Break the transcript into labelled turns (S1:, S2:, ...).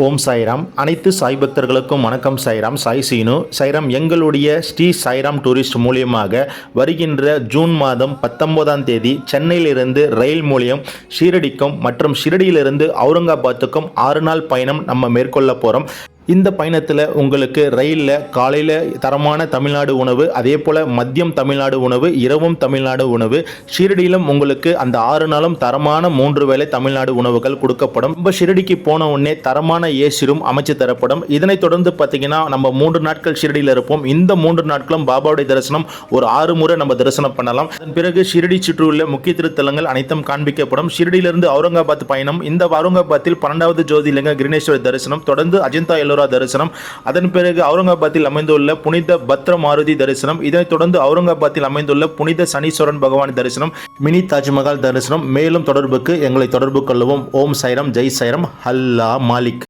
S1: ஓம் சாய்ராம். அனைத்து சாய் பக்தர்களுக்கும் வணக்கம். சாய்ராம், சாய் சீனு. சாய்ராம், எங்களுடைய ஸ்ரீ சாய்ராம் டூரிஸ்ட் மூலியமாக வருகின்ற ஜூன் மாதம் 19ஆம் தேதி சென்னையிலிருந்து ரயில் மூலியம் ஷீரடிக்கும் மற்றும் ஷீரடியிலிருந்து அவுரங்காபாத்துக்கும் 6 நாள் பயணம் நம்ம மேற்கொள்ள போகிறோம். இந்த பயணத்தில் உங்களுக்கு ரயிலில் காலையில் தரமான தமிழ்நாடு உணவு, அதே போல் மதியம் தமிழ்நாடு உணவு, இரவும் தமிழ்நாடு உணவு, ஷீரடியிலும் உங்களுக்கு அந்த 6 நாளும் தரமான 3 வேளை தமிழ்நாடு உணவுகள் கொடுக்கப்படும். இப்போ ஷீரடிக்கு போன உடனே தரமான ஏசி ரூம் அமைச்சு தரப்படும். இதனைத் தொடர்ந்து பார்த்தீங்கன்னா நம்ம 3 நாட்கள் ஷீரடியில் இருப்போம். இந்த 3 நாட்களும் பாபாவுடைய தரிசனம் ஒரு 6 முறை நம்ம தரிசனம் பண்ணலாம். அதன் பிறகு ஷீரடி சுற்றியுள்ள முக்கிய திருத்தலங்கள் அனைத்தும் காண்பிக்கப்படும். ஷீரடியிலிருந்து அவுரங்காபாத் பயணம். இந்த அவுரங்காபாத்தில் 12வது ஜோதிலிங்க கிருணேஸ்வரர் தரிசனம், தொடர்ந்து அஜந்தா எல்லோரா தரிசனம், அதன் பிறகு அவுரங்காபாத்தில் அமைந்துள்ள புனித பத்ர மாருதி தரிசனம், இதனைத் தொடர்ந்து அவுரங்காபாத்தில் அமைந்துள்ள புனித சனீஸ்வரன் பகவான் தரிசனம், மினி தாஜ்மஹால் தரிசனம். மேலும் தொடர்புக்கு எங்களை தொடர்பு கொள்ளவும். ஓம் சாய்ராம், ஜெய் சாய்ராம், அல்லா மாலிக்.